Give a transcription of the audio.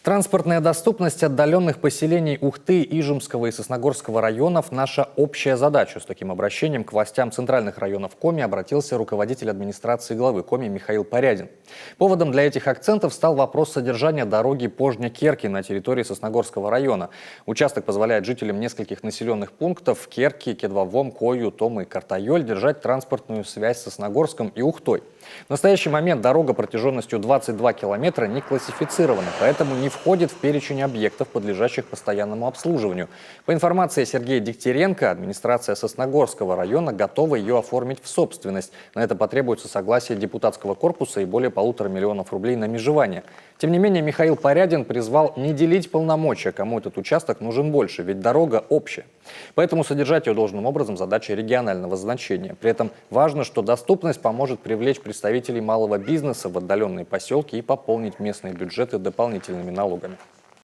Транспортная доступность отдаленных поселений Ухты, Ижемского и Сосногорского районов – наша общая задача. С таким обращением к властям центральных районов Коми обратился руководитель администрации главы Коми Михаил Порядин. Поводом для этих акцентов стал вопрос содержания дороги Пожня-Керки на территории Сосногорского района. Участок позволяет жителям нескольких населенных пунктов – Керки, Кедвовом, Кою, Томы и Картайоль – держать транспортную связь с Сосногорском и Ухтой. В настоящий момент дорога протяженностью 22 километра не классифицирована, поэтому не входит в перечень объектов, подлежащих постоянному обслуживанию. По информации Сергея Дегтяренко, администрация Сосногорского района готова ее оформить в собственность. На это потребуется согласие депутатского корпуса и более 1,5 миллиона рублей на межевание. Тем не менее, Михаил Порядин призвал не делить полномочия, кому этот участок нужен больше, ведь дорога общая. Поэтому содержать ее должным образом задача регионального значения. При этом важно, что доступность поможет привлечь представителей малого бизнеса в отдаленные поселки и пополнить местные бюджеты дополнительными налогами.